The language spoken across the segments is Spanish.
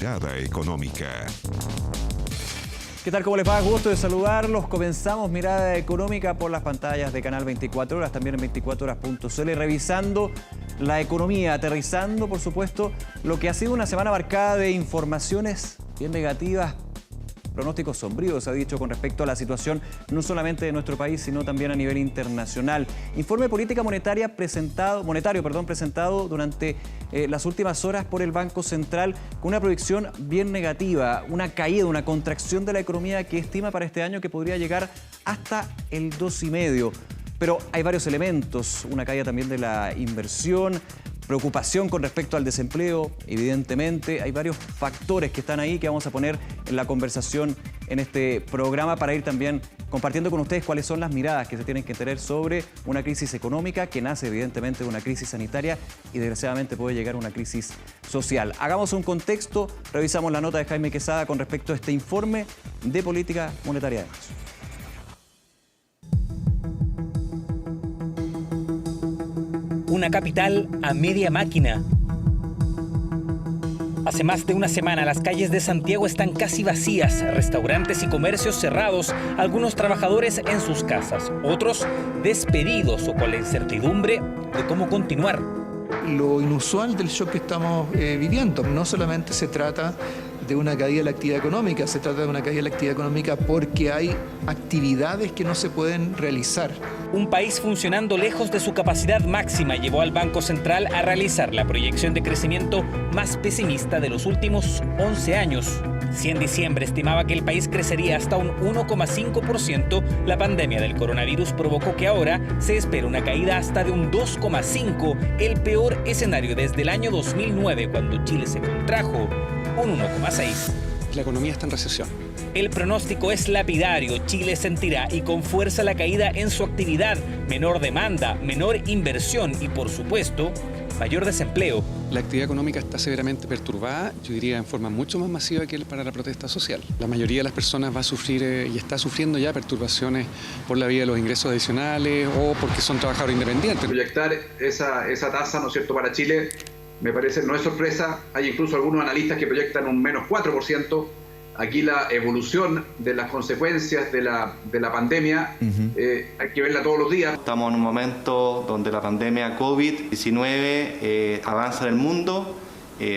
Mirada Económica. ¿Qué tal? ¿Cómo les va? Gusto de saludarlos. Comenzamos Mirada Económica por las pantallas de Canal 24 Horas, también en 24horas.cl, revisando la economía, aterrizando, por supuesto, lo que ha sido una semana marcada de informaciones bien negativas, pronósticos sombríos, se ha dicho, con respecto a la situación no solamente de nuestro país, sino también a nivel internacional. Informe de política monetario presentado durante las últimas horas por el Banco Central, con una proyección bien negativa, una caída, una contracción de la economía que estima para este año que podría llegar hasta el 2,5%. Pero hay varios elementos, una caída también de la inversión, preocupación con respecto al desempleo, evidentemente. Hay varios factores que están ahí que vamos a poner en la conversación en este programa para ir también compartiendo con ustedes cuáles son las miradas que se tienen que tener sobre una crisis económica que nace evidentemente de una crisis sanitaria y desgraciadamente puede llegar a una crisis social. Hagamos un contexto, revisamos la nota de Jaime Quesada con respecto a este informe de política monetaria de marzo. Una capital a media máquina. Hace más de una semana las calles de Santiago están casi vacías, restaurantes y comercios cerrados, algunos trabajadores en sus casas, otros despedidos o con la incertidumbre de cómo continuar. Lo inusual del shock que estamos viviendo, no solamente se trata de una caída de la actividad económica, se trata de una caída de la actividad económica porque hay actividades que no se pueden realizar. Un país funcionando lejos de su capacidad máxima llevó al Banco Central a realizar la proyección de crecimiento más pesimista de los últimos 11 años. Si en diciembre estimaba que el país crecería hasta un 1,5%, la pandemia del coronavirus provocó que ahora se espera una caída hasta de un 2,5%, el peor escenario desde el año 2009, cuando Chile se contrajo un 1,6%. La economía está en recesión. El pronóstico es lapidario. Chile sentirá y con fuerza la caída en su actividad, menor demanda, menor inversión y, por supuesto, mayor desempleo. La actividad económica está severamente perturbada, yo diría en forma mucho más masiva que para la protesta social. La mayoría de las personas va a sufrir y está sufriendo ya perturbaciones por la vía de los ingresos adicionales o porque son trabajadores independientes. Proyectar esa tasa, ¿no es cierto?, para Chile, me parece, no es sorpresa. Hay incluso algunos analistas que proyectan un menos 4%. Aquí la evolución de las consecuencias de la pandemia hay que verla todos los días. Estamos en un momento donde la pandemia COVID-19 avanza en el mundo,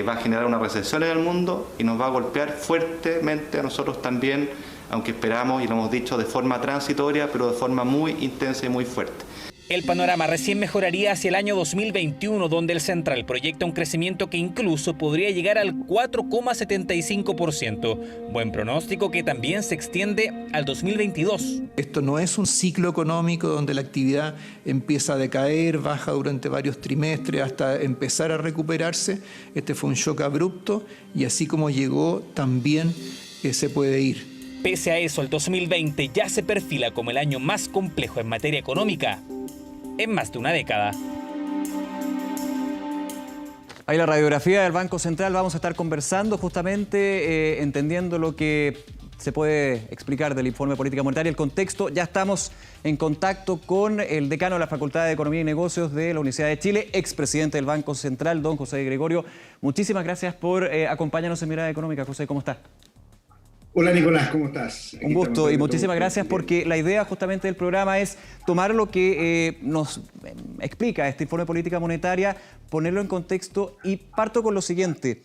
va a generar una recesión en el mundo y nos va a golpear fuertemente a nosotros también, aunque esperamos, y lo hemos dicho, de forma transitoria, pero de forma muy intensa y muy fuerte. El panorama recién mejoraría hacia el año 2021, donde el Central proyecta un crecimiento que incluso podría llegar al 4,75%. Buen pronóstico que también se extiende al 2022. Esto no es un ciclo económico donde la actividad empieza a decaer, baja durante varios trimestres hasta empezar a recuperarse. Este fue un shock abrupto y así como llegó, también se puede ir. Pese a eso, el 2020 ya se perfila como el año más complejo en materia económica en más de una década. Ahí la radiografía del Banco Central. Vamos a estar conversando justamente, entendiendo lo que se puede explicar del informe de política monetaria, el contexto. Ya estamos en contacto con el decano de la Facultad de Economía y Negocios de la Universidad de Chile, expresidente del Banco Central, don José Gregorio. Muchísimas gracias por acompañarnos en Mirada Económica. José, ¿cómo está? Hola Nicolás, ¿cómo estás? Un gusto y muchísimas gracias, porque la idea justamente del programa es tomar lo que nos explica este informe de política monetaria, ponerlo en contexto, y parto con lo siguiente.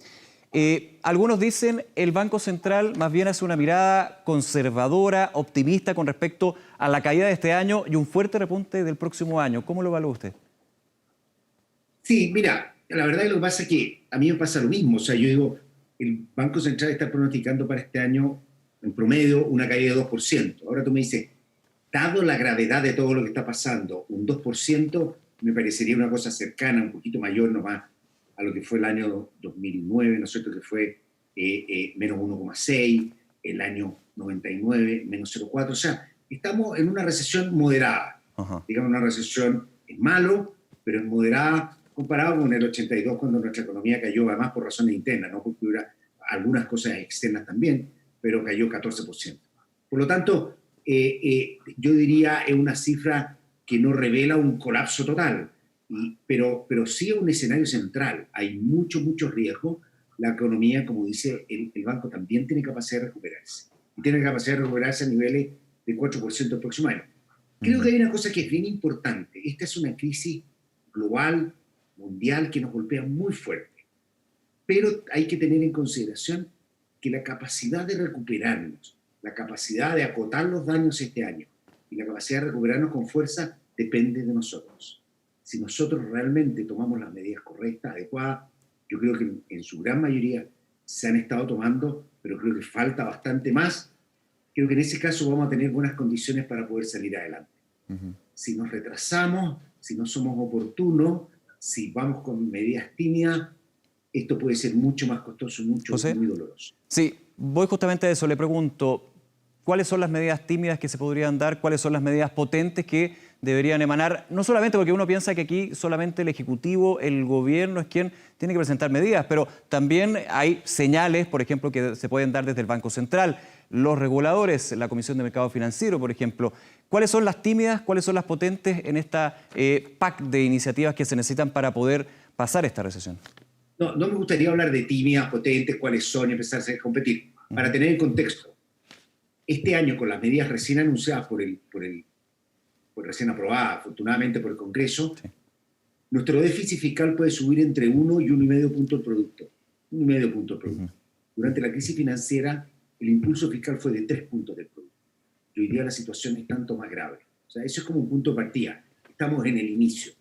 Algunos dicen el Banco Central más bien hace una mirada conservadora, optimista con respecto a la caída de este año y un fuerte repunte del próximo año. ¿Cómo lo evalúa usted? Sí, mira, la verdad es que lo que pasa es que a mí me pasa lo mismo. O sea, yo digo, el Banco Central está pronosticando para este año, en promedio, una caída de 2%. Ahora tú me dices, dado la gravedad de todo lo que está pasando, un 2% me parecería una cosa cercana, un poquito mayor nomás, a lo que fue el año 2009, ¿no es cierto?, que fue menos 1,6, el año 99, menos 0,4. O sea, estamos en una recesión moderada. Digamos, una recesión es malo, pero es moderada, comparado con el 82, cuando nuestra economía cayó, además por razones internas, no porque hubiera algunas cosas externas también, pero cayó 14%. Por lo tanto, yo diría es una cifra que no revela un colapso total, pero sí es un escenario central. Hay mucho riesgo. la economía, como dice el banco, también tiene capacidad de recuperarse. Y tiene capacidad de recuperarse a niveles de 4% el próximo año. Creo que hay una cosa que es bien importante. Esta es una crisis global, mundial, que nos golpea muy fuerte. Pero hay que tener en consideración que la capacidad de recuperarnos, la capacidad de acotar los daños este año y la capacidad de recuperarnos con fuerza depende de nosotros. Si nosotros realmente tomamos las medidas correctas, adecuadas, yo creo que en su gran mayoría se han estado tomando, pero creo que falta bastante más. Creo que en ese caso vamos a tener buenas condiciones para poder salir adelante. Si nos retrasamos, si no somos oportunos, si vamos con medidas tímidas, esto puede ser mucho más costoso, José, muy doloroso. Sí, voy justamente a eso. Le pregunto, ¿cuáles son las medidas tímidas que se podrían dar? ¿Cuáles son las medidas potentes que deberían emanar? No solamente porque uno piensa que aquí solamente el Ejecutivo, el Gobierno es quien tiene que presentar medidas, pero también hay señales, por ejemplo, que se pueden dar desde el Banco Central, los reguladores, la Comisión de Mercado Financiero, por ejemplo. ¿Cuáles son las tímidas, cuáles son las potentes en esta pack de iniciativas que se necesitan para poder pasar esta recesión? No me gustaría hablar de tímidas, potentes, cuáles son y empezar a competir. Para tener en contexto, este año con las medidas recién anunciadas recién aprobadas, afortunadamente por el Congreso, sí, nuestro déficit fiscal puede subir entre 1 y 1,5 punto del producto. 1,5 punto del producto. Durante la crisis financiera, el impulso fiscal fue de 3 puntos del producto. Y hoy día la situación es tanto más grave. O sea, eso es como un punto de partida. Estamos en el inicio.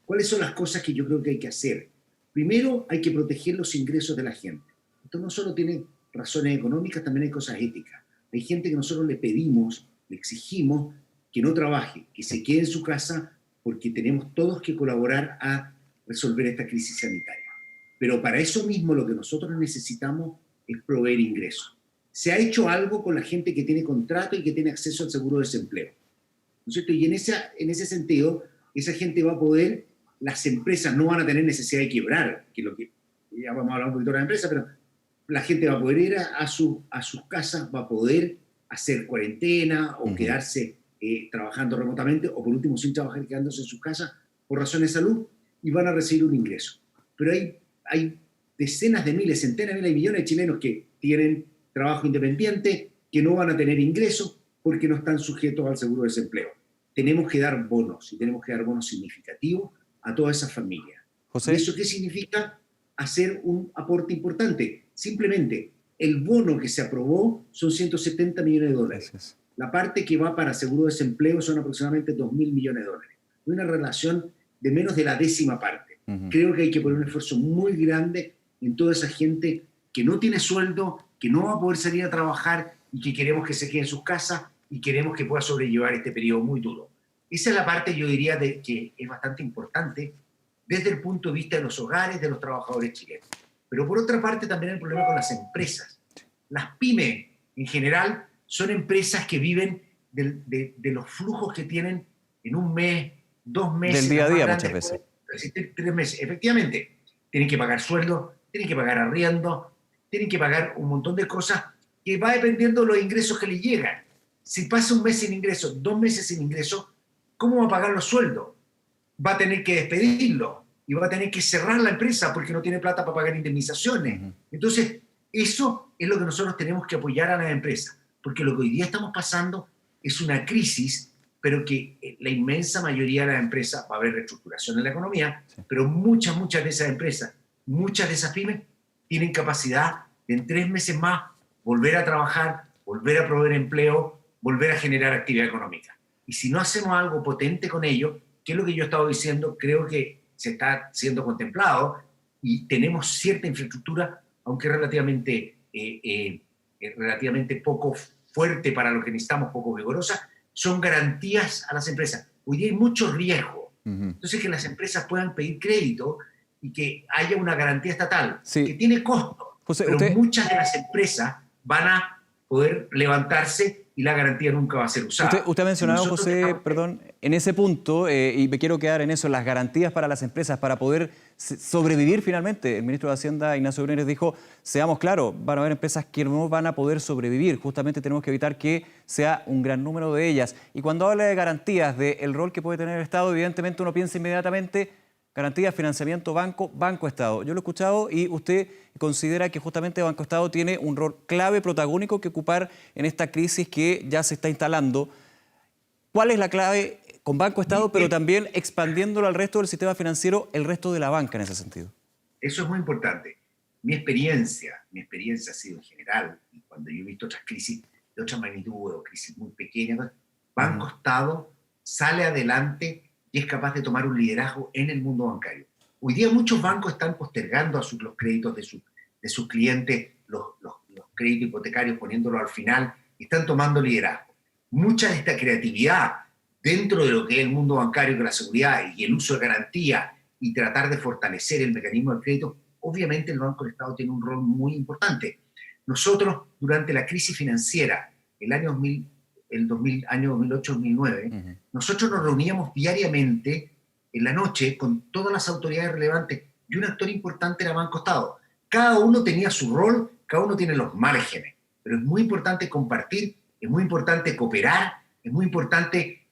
¿Cuáles son las cosas que yo creo que hay que hacer? Primero, hay que proteger los ingresos de la gente. Esto no solo tiene razones económicas, también hay cosas éticas. Hay gente que nosotros le pedimos, le exigimos que no trabaje, que se quede en su casa, porque tenemos todos que colaborar a resolver esta crisis sanitaria. Pero para eso mismo lo que nosotros necesitamos es proveer ingresos. Se ha hecho algo con la gente que tiene contrato y que tiene acceso al seguro de desempleo, ¿no es cierto? Y en ese sentido, esa gente va a poder, las empresas no van a tener necesidad de quebrar, que es lo que ya vamos a hablar un poquito de la empresa, pero la gente va a poder ir a sus casas, va a poder hacer cuarentena o quedarse trabajando remotamente, o por último sin trabajar, quedándose en sus casas por razones de salud, y van a recibir un ingreso. Pero hay decenas de miles, centenas de miles y millones de chilenos que tienen trabajo independiente, que no van a tener ingresos porque no están sujetos al seguro de desempleo. Tenemos que dar bonos, y tenemos que dar bonos significativos a todas esas familias. José. ¿Y eso qué significa? Hacer un aporte importante. Simplemente, el bono que se aprobó son 170 millones de dólares. Gracias. La parte que va para seguro de desempleo son aproximadamente 2.000 millones de dólares. Hay una relación de menos de la décima parte. Creo que hay que poner un esfuerzo muy grande en toda esa gente que no tiene sueldo, que no va a poder salir a trabajar y que queremos que se quede en sus casas y queremos que pueda sobrellevar este periodo muy duro. Esa es la parte, yo diría, que es bastante importante desde el punto de vista de los hogares, de los trabajadores chilenos. Pero por otra parte también hay el problema con las empresas. Las pymes, en general, son empresas que viven de los flujos que tienen en un mes, 2 meses. Del día a día muchas veces. 3 meses. Efectivamente, tienen que pagar sueldos, tienen que pagar arriendo, tienen que pagar un montón de cosas que va dependiendo de los ingresos que les llegan. Si pasa 1 mes sin ingreso, 2 meses sin ingreso, ¿cómo va a pagar los sueldos? Va a tener que despedirlo y va a tener que cerrar la empresa porque no tiene plata para pagar indemnizaciones. Entonces, eso es lo que nosotros tenemos que apoyar a las empresas, porque lo que hoy día estamos pasando es una crisis, pero que la inmensa mayoría de las empresas va a haber reestructuración en la economía, pero muchas de esas empresas, muchas de esas pymes tienen capacidad de en 3 meses más volver a trabajar, volver a proveer empleo, volver a generar actividad económica. Y si no hacemos algo potente con ello, que es lo que yo he estado diciendo, creo que se está siendo contemplado y tenemos cierta infraestructura, aunque relativamente poco fuerte para lo que necesitamos, poco vigorosa, son garantías a las empresas. Hoy día hay mucho riesgo. Entonces, que las empresas puedan pedir crédito y que haya una garantía estatal, que tiene costo, José, pero muchas de las empresas van a poder levantarse y la garantía nunca va a ser usada. Usted ha mencionado, José, en ese punto, y me quiero quedar en eso, las garantías para las empresas, para poder sobrevivir finalmente. El ministro de Hacienda, Ignacio Briones, dijo, seamos claros, van a haber empresas que no van a poder sobrevivir. Justamente tenemos que evitar que sea un gran número de ellas. Y cuando habla de garantías, del rol que puede tener el Estado, evidentemente uno piensa inmediatamente garantía, financiamiento, Banco-Estado. Yo lo he escuchado y usted considera que justamente Banco-Estado tiene un rol clave, protagónico que ocupar en esta crisis que ya se está instalando. ¿Cuál es la clave con Banco-Estado, pero también expandiéndolo al resto del sistema financiero, el resto de la banca en ese sentido? Eso es muy importante. Mi experiencia ha sido en general, y cuando yo he visto otras crisis de otra magnitud o crisis muy pequeñas, Banco-Estado sale adelante y es capaz de tomar un liderazgo en el mundo bancario. Hoy día muchos bancos están postergando los créditos de sus clientes, los créditos hipotecarios, poniéndolos al final, y están tomando liderazgo. Mucha de esta creatividad dentro de lo que es el mundo bancario, con la seguridad y el uso de garantía y tratar de fortalecer el mecanismo del crédito, obviamente el Banco del Estado tiene un rol muy importante. Nosotros, durante la crisis financiera, el año 2008-2009, nosotros nos reuníamos diariamente en la noche con todas las autoridades relevantes y un actor importante era Banco Estado. Cada uno tenía su rol, cada uno tiene los márgenes, pero es muy importante compartir, es muy importante cooperar, es muy importante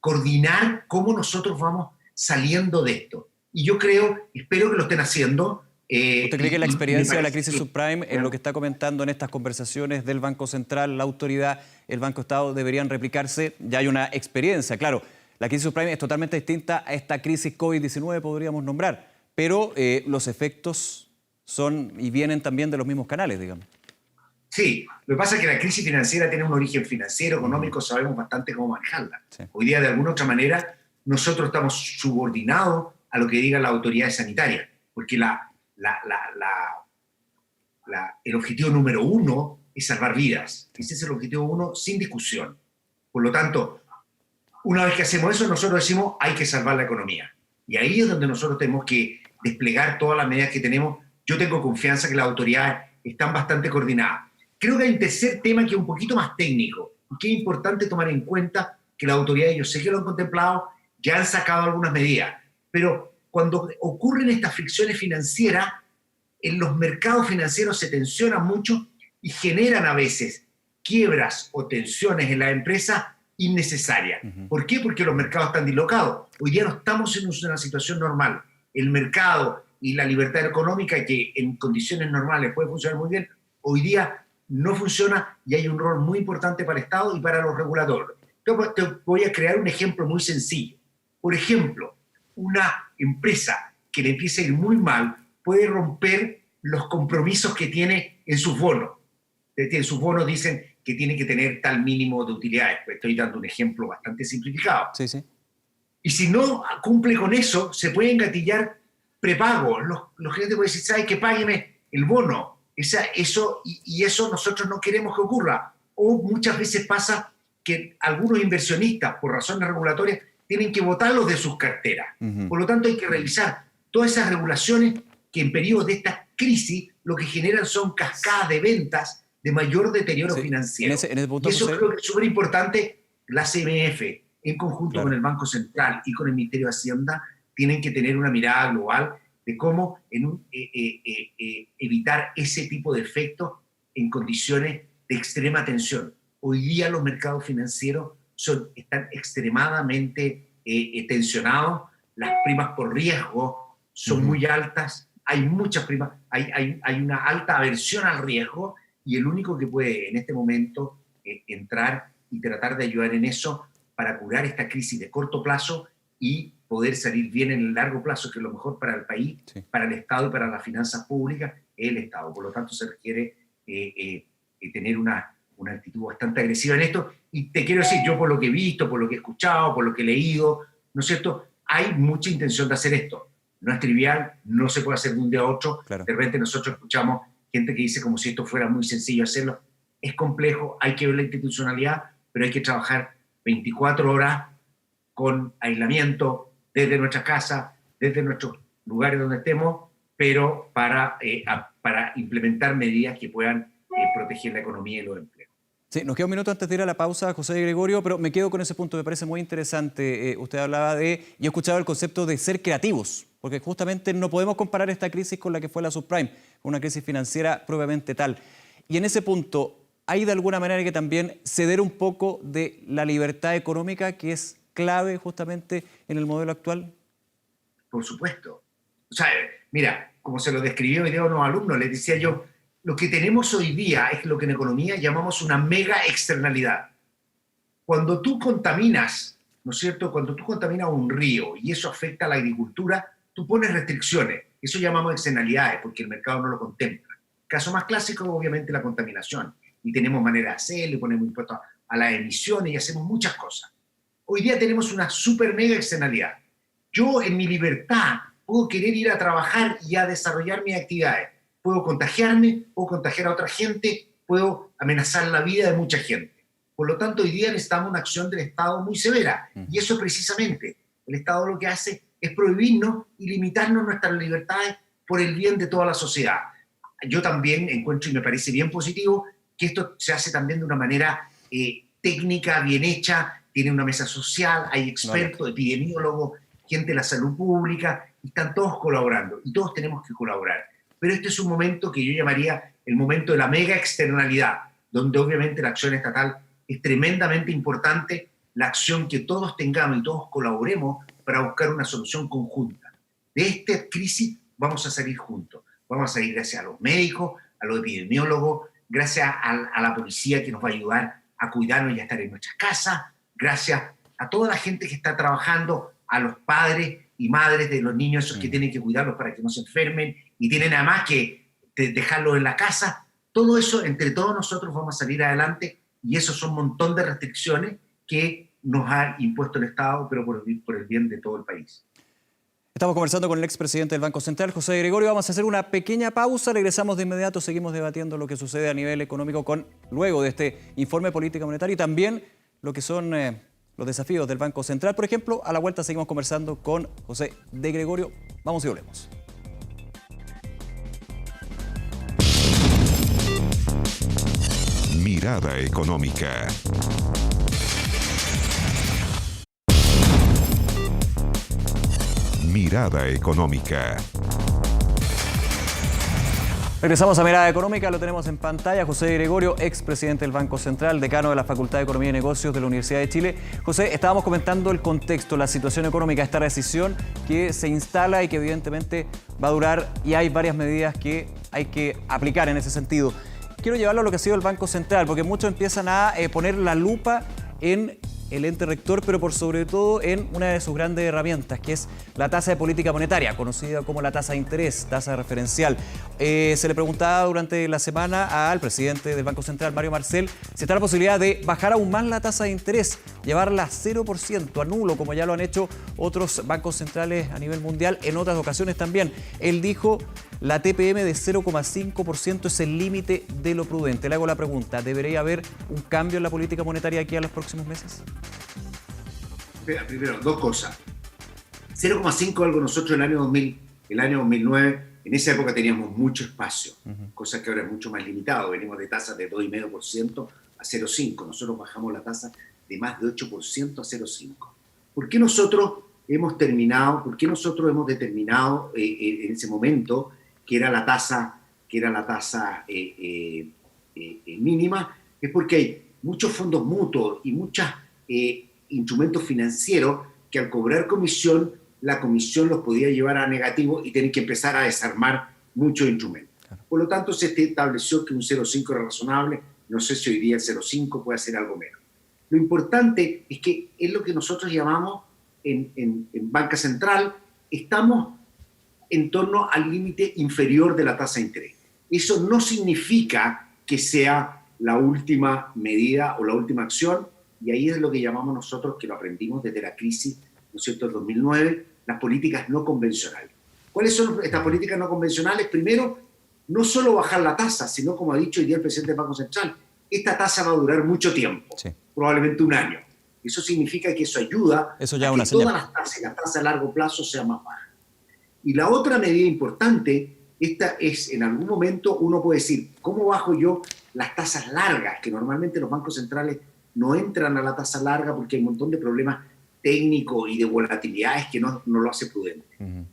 coordinar cómo nosotros vamos saliendo de esto. Y yo espero que lo estén haciendo. ¿Usted cree que la experiencia de la crisis subprime, en lo que está comentando en estas conversaciones del Banco Central, la autoridad, el Banco Estado, deberían replicarse? Ya hay una experiencia, claro. La crisis subprime es totalmente distinta a esta crisis COVID-19, podríamos nombrar, pero los efectos son y vienen también de los mismos canales, digamos. Sí, lo que pasa es que la crisis financiera tiene un origen financiero, económico, sabemos bastante cómo manejarla. Sí. Hoy día, de alguna u otra manera, nosotros estamos subordinados a lo que digan las autoridades sanitarias, porque el objetivo número uno es salvar vidas. Ese es el objetivo uno sin discusión. Por lo tanto, una vez que hacemos eso, nosotros decimos hay que salvar la economía. Y ahí es donde nosotros tenemos que desplegar todas las medidas que tenemos. Yo tengo confianza que las autoridades están bastante coordinadas. Creo que hay un tercer tema que es un poquito más técnico y que es importante tomar en cuenta que las autoridades, yo sé que lo han contemplado, ya han sacado algunas medidas, pero cuando ocurren estas fricciones financieras, en los mercados financieros se tensionan mucho y generan a veces quiebras o tensiones en las empresas innecesarias. ¿Por qué? Porque los mercados están dislocados. Hoy día no estamos en una situación normal. El mercado y la libertad económica, que en condiciones normales puede funcionar muy bien, hoy día no funciona y hay un rol muy importante para el Estado y para los reguladores. Te voy a crear un ejemplo muy sencillo. Por ejemplo, una empresa que le empieza a ir muy mal puede romper los compromisos que tiene en sus bonos. En sus bonos dicen que tiene que tener tal mínimo de utilidades. Estoy dando un ejemplo bastante simplificado. Sí, sí. Y si no cumple con eso, se pueden gatillar prepagos. Los gerentes pueden decir, ¿sabes qué? Págueme el bono. Eso nosotros no queremos que ocurra. O muchas veces pasa que algunos inversionistas, por razones regulatorias, tienen que botarlos de sus carteras. Por lo tanto, hay que revisar todas esas regulaciones que en periodos de esta crisis lo que generan son cascadas de ventas de mayor deterioro financiero. En ese punto, y eso creo que es súper importante. La CMF, en conjunto con el Banco Central y con el Ministerio de Hacienda, tienen que tener una mirada global de cómo evitar ese tipo de efectos en condiciones de extrema tensión. Hoy día los mercados financieros están extremadamente tensionados, las primas por riesgo son muy altas, hay muchas primas, hay una alta aversión al riesgo y el único que puede en este momento entrar y tratar de ayudar en eso para curar esta crisis de corto plazo y poder salir bien en el largo plazo, que es lo mejor para el país, para el Estado y para las finanzas públicas, es el Estado. Por lo tanto, se requiere tener una actitud bastante agresiva en esto. Y te quiero decir, yo por lo que he visto, por lo que he escuchado, por lo que he leído, ¿no es cierto? Hay mucha intención de hacer esto. No es trivial, no se puede hacer de un día a otro. Claro. De repente nosotros escuchamos gente que dice como si esto fuera muy sencillo hacerlo. Es complejo, hay que ver la institucionalidad, pero hay que trabajar 24 horas con aislamiento desde nuestra casa, desde nuestros lugares donde estemos, pero para implementar medidas que puedan proteger la economía y los empleos. Sí, nos queda un minuto antes de ir a la pausa, José Gregorio, pero me quedo con ese punto, me parece muy interesante. Usted hablaba y he escuchado el concepto de ser creativos, porque justamente no podemos comparar esta crisis con la que fue la subprime, una crisis financiera propiamente tal. Y en ese punto, ¿hay de alguna manera que también ceder un poco de la libertad económica que es clave justamente en el modelo actual? Por supuesto. O sea, mira, como se lo describí hoy día a unos alumnos, les decía yo, lo que tenemos hoy día es lo que en economía llamamos una mega externalidad. Cuando tú contaminas, ¿no es cierto? Cuando tú contaminas un río y eso afecta a la agricultura, tú pones restricciones. Eso llamamos externalidades porque el mercado no lo contempla. El caso más clásico es obviamente la contaminación. Y tenemos manera de hacerlo, ponemos impuestos a las emisiones y hacemos muchas cosas. Hoy día tenemos una super mega externalidad. Yo en mi libertad puedo querer ir a trabajar y a desarrollar mis actividades. Puedo contagiarme, puedo contagiar a otra gente, puedo amenazar la vida de mucha gente. Por lo tanto, hoy día necesitamos una acción del Estado muy severa. Y eso precisamente, el Estado lo que hace es prohibirnos y limitarnos nuestras libertades por el bien de toda la sociedad. Yo también encuentro y me parece bien positivo que esto se hace también de una manera técnica, bien hecha, tiene una mesa social, hay expertos, epidemiólogos, gente de la salud pública, y están todos colaborando, y todos tenemos que colaborar. Pero este es un momento que yo llamaría el momento de la mega externalidad, donde obviamente la acción estatal es tremendamente importante, la acción que todos tengamos y todos colaboremos para buscar una solución conjunta. De esta crisis vamos a salir juntos. Vamos a salir gracias a los médicos, a los epidemiólogos, gracias a la policía que nos va a ayudar a cuidarnos y a estar en nuestras casas, gracias a toda la gente que está trabajando, a los padres y madres de los niños esos que tienen que cuidarlos para que no se enfermen y tienen además que dejarlos en la casa. Todo eso, entre todos nosotros vamos a salir adelante y eso son un montón de restricciones que nos ha impuesto el Estado, pero por el bien de todo el país. Estamos conversando con el expresidente del Banco Central, José Gregorio. Vamos a hacer una pequeña pausa, regresamos de inmediato, seguimos debatiendo lo que sucede a nivel económico luego de este informe de política monetaria y también lo que son los desafíos del Banco Central. Por ejemplo, a la vuelta seguimos conversando con José de Gregorio. Vamos y volvemos. Mirada económica. Mirada económica. Regresamos a Mirada Económica, lo tenemos en pantalla. José Gregorio, expresidente del Banco Central, decano de la Facultad de Economía y Negocios de la Universidad de Chile. José, estábamos comentando el contexto, la situación económica, esta recesión que se instala y que evidentemente va a durar y hay varias medidas que hay que aplicar en ese sentido. Quiero llevarlo a lo que ha sido el Banco Central, porque muchos empiezan a poner la lupa en el ente rector, pero por sobre todo en una de sus grandes herramientas, que es la tasa de política monetaria, conocida como la tasa de interés, tasa referencial. Se le preguntaba durante la semana al presidente del Banco Central, Mario Marcel, si está la posibilidad de bajar aún más la tasa de interés, llevarla a 0%, a nulo, como ya lo han hecho otros bancos centrales a nivel mundial en otras ocasiones también. Él dijo, la TPM de 0,5% es el límite de lo prudente. Le hago la pregunta, ¿debería haber un cambio en la política monetaria aquí a los próximos meses? Primero, dos cosas. 0,5 algo nosotros el año 2009, en esa época teníamos mucho espacio, cosa que ahora es mucho más limitado. Venimos de tasas de 2,5% a 0,5%. Nosotros bajamos la tasa de más de 8% a 0,5%. ¿Por qué nosotros hemos determinado en ese momento que era la tasa mínima? Es porque hay muchos fondos mutuos y muchos instrumentos financieros que al cobrar comisión, la comisión los podía llevar a negativo y tener que empezar a desarmar muchos instrumentos. Por lo tanto, se estableció que un 0,5 era razonable. No sé si hoy día el 0,5 puede ser algo menos. Lo importante es que es lo que nosotros llamamos en banca central, estamos en torno al límite inferior de la tasa de interés. Eso no significa que sea la última medida o la última acción, y ahí es lo que llamamos nosotros, que lo aprendimos desde la crisis, ¿no es cierto?, del 2009, las políticas no convencionales. ¿Cuáles son estas políticas no convencionales? Primero, no solo bajar la tasa, sino, como ha dicho hoy día el presidente del Banco Central, esta tasa va a durar mucho tiempo, probablemente un año. Eso significa que eso ayuda a que todas las tasas y las tasas a largo plazo sean más bajas. Y la otra medida importante, esta es, en algún momento uno puede decir, ¿cómo bajo yo las tasas largas? Que normalmente los bancos centrales no entran a la tasa larga porque hay un montón de problemas técnicos y de volatilidades que no lo hace prudente.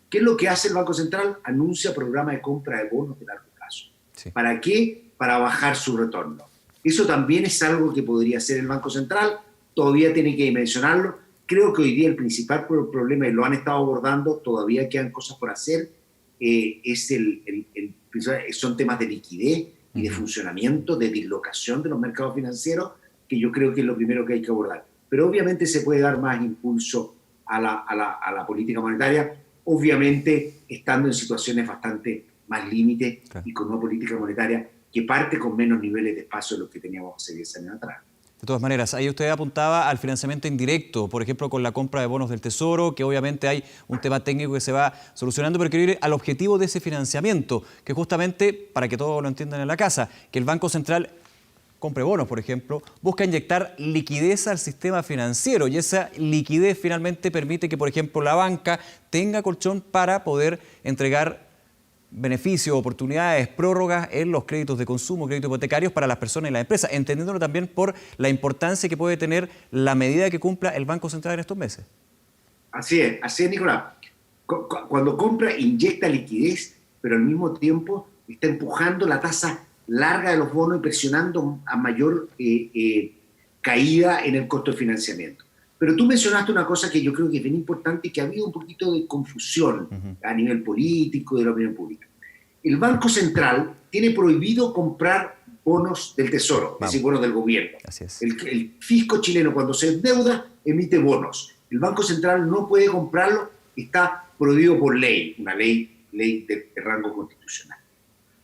¿Qué es lo que hace el Banco Central? Anuncia programa de compra de bonos de largo plazo. ¿Para qué? Para bajar su retorno. Eso también es algo que podría hacer el Banco Central, todavía tiene que dimensionarlo, Creo que hoy día el principal problema, y lo han estado abordando, todavía quedan cosas por hacer, son temas de liquidez y de funcionamiento, de dislocación de los mercados financieros, que yo creo que es lo primero que hay que abordar. Pero obviamente se puede dar más impulso a la política monetaria, obviamente estando en situaciones bastante más límite y con una política monetaria que parte con menos niveles de espacio de los que teníamos hace 10 años atrás. De todas maneras, ahí usted apuntaba al financiamiento indirecto, por ejemplo, con la compra de bonos del Tesoro, que obviamente hay un tema técnico que se va solucionando, pero quiero ir al objetivo de ese financiamiento, que justamente, para que todos lo entiendan en la casa, que el Banco Central compre bonos, por ejemplo, busca inyectar liquidez al sistema financiero y esa liquidez finalmente permite que, por ejemplo, la banca tenga colchón para poder entregar beneficios, oportunidades, prórrogas en los créditos de consumo, créditos hipotecarios para las personas y las empresas, entendiéndolo también por la importancia que puede tener la medida que cumpla el Banco Central en estos meses. Así es, Nicolás. Cuando compra, inyecta liquidez, pero al mismo tiempo está empujando la tasa larga de los bonos y presionando a mayor caída en el costo de financiamiento. Pero tú mencionaste una cosa que yo creo que es bien importante y que ha habido un poquito de confusión a nivel político y de la opinión pública. El Banco Central tiene prohibido comprar bonos del Tesoro, es decir, bonos del gobierno. Así es. El fisco chileno, cuando se endeuda, emite bonos. El Banco Central no puede comprarlo, está prohibido por ley, una ley de rango constitucional.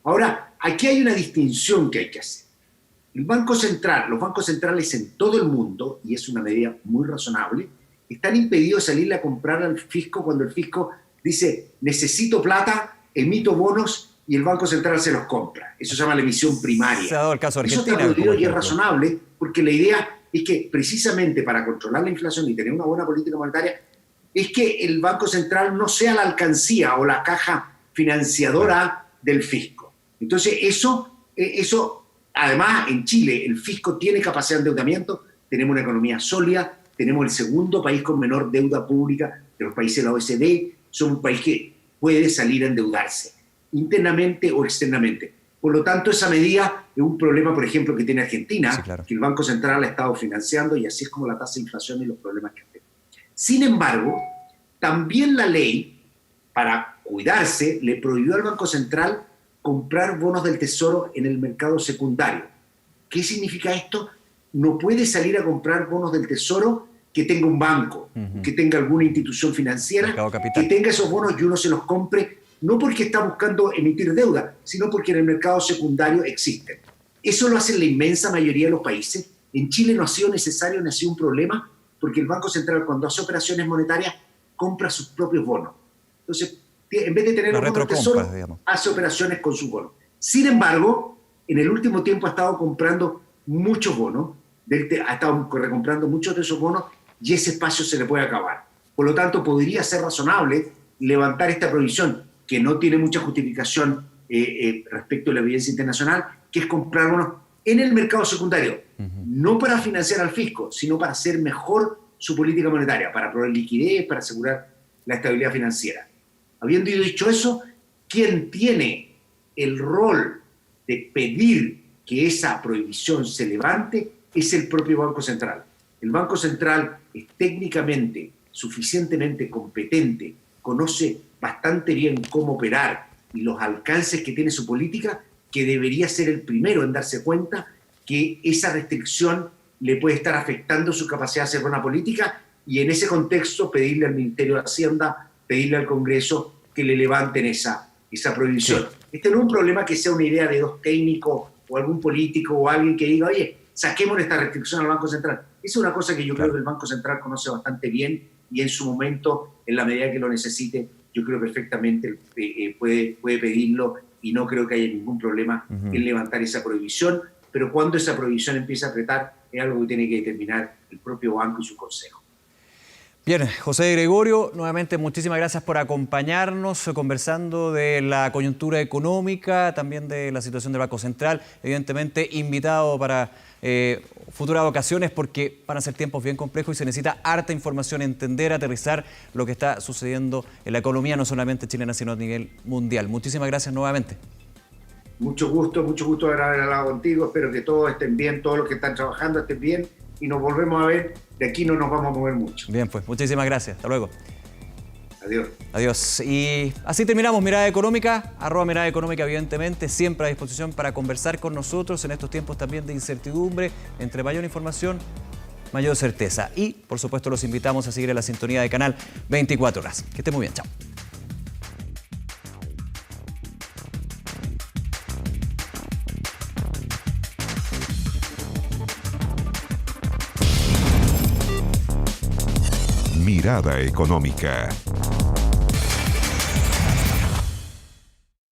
Ahora, aquí hay una distinción que hay que hacer. Los bancos centrales en todo el mundo, y es una medida muy razonable, están impedidos de salirle a comprar al fisco cuando el fisco dice necesito plata, emito bonos y el Banco Central se los compra. Eso se llama la emisión primaria. Se ha dado el caso de Argentina. Eso está prohibido y es razonable porque la idea es que precisamente para controlar la inflación y tener una buena política monetaria es que el Banco Central no sea la alcancía o la caja financiadora del fisco. Entonces eso además, en Chile, el fisco tiene capacidad de endeudamiento, tenemos una economía sólida, tenemos el segundo país con menor deuda pública de los países de la OECD, somos un país que puede salir a endeudarse, internamente o externamente. Por lo tanto, esa medida es un problema, por ejemplo, que tiene Argentina, sí, claro, que el Banco Central ha estado financiando y así es como la tasa de inflación y los problemas que tiene. Sin embargo, también la ley, para cuidarse, le prohibió al Banco Central comprar bonos del Tesoro en el mercado secundario. ¿Qué significa esto? No puede salir a comprar bonos del Tesoro que tenga un banco, que tenga alguna institución financiera, que tenga esos bonos y uno se los compre, no porque está buscando emitir deuda, sino porque en el mercado secundario existen. Eso lo hace la inmensa mayoría de los países. En Chile no ha sido necesario, no ha sido un problema, porque el Banco Central cuando hace operaciones monetarias compra sus propios bonos. Entonces, en vez de tener los bonos del Tesoro, hace operaciones con sus bonos. Sin embargo, en el último tiempo ha estado comprando muchos bonos, ha estado recomprando muchos de esos bonos y ese espacio se le puede acabar. Por lo tanto, podría ser razonable levantar esta prohibición, que no tiene mucha justificación respecto a la evidencia internacional, que es comprar bonos en el mercado secundario, no para financiar al fisco, sino para hacer mejor su política monetaria, para proveer liquidez, para asegurar la estabilidad financiera. Habiendo dicho eso, quien tiene el rol de pedir que esa prohibición se levante es el propio Banco Central. El Banco Central es técnicamente suficientemente competente, conoce bastante bien cómo operar y los alcances que tiene su política, que debería ser el primero en darse cuenta que esa restricción le puede estar afectando su capacidad de hacer buena política y en ese contexto pedirle al Ministerio de Hacienda, pedirle al Congreso que le levanten esa prohibición. Sí. Este no es un problema que sea una idea de dos técnicos o algún político o alguien que diga, oye, saquemos esta restricción al Banco Central. Esa es una cosa que yo creo que el Banco Central conoce bastante bien y en su momento, en la medida que lo necesite, yo creo perfectamente puede pedirlo y no creo que haya ningún problema en levantar esa prohibición, pero cuando esa prohibición empieza a apretar es algo que tiene que determinar el propio banco y su consejo. Bien, José Gregorio, nuevamente muchísimas gracias por acompañarnos conversando de la coyuntura económica, también de la situación del Banco Central, evidentemente invitado para futuras ocasiones porque van a ser tiempos bien complejos y se necesita harta información, entender, aterrizar lo que está sucediendo en la economía, no solamente chilena, sino a nivel mundial. Muchísimas gracias nuevamente. Mucho gusto haber hablado contigo, espero que todos estén bien, todos los que están trabajando estén bien y nos volvemos a ver de aquí no nos vamos a mover mucho. Bien, pues muchísimas gracias. Hasta luego. Adiós. Adiós. Y así terminamos Mirada Económica, @Mirada Económica, evidentemente, siempre a disposición para conversar con nosotros en estos tiempos también de incertidumbre. Entre mayor información, mayor certeza. Y, por supuesto, los invitamos a seguir en la sintonía de Canal 24 Horas. Que esté muy bien. Chao. Mirada Económica.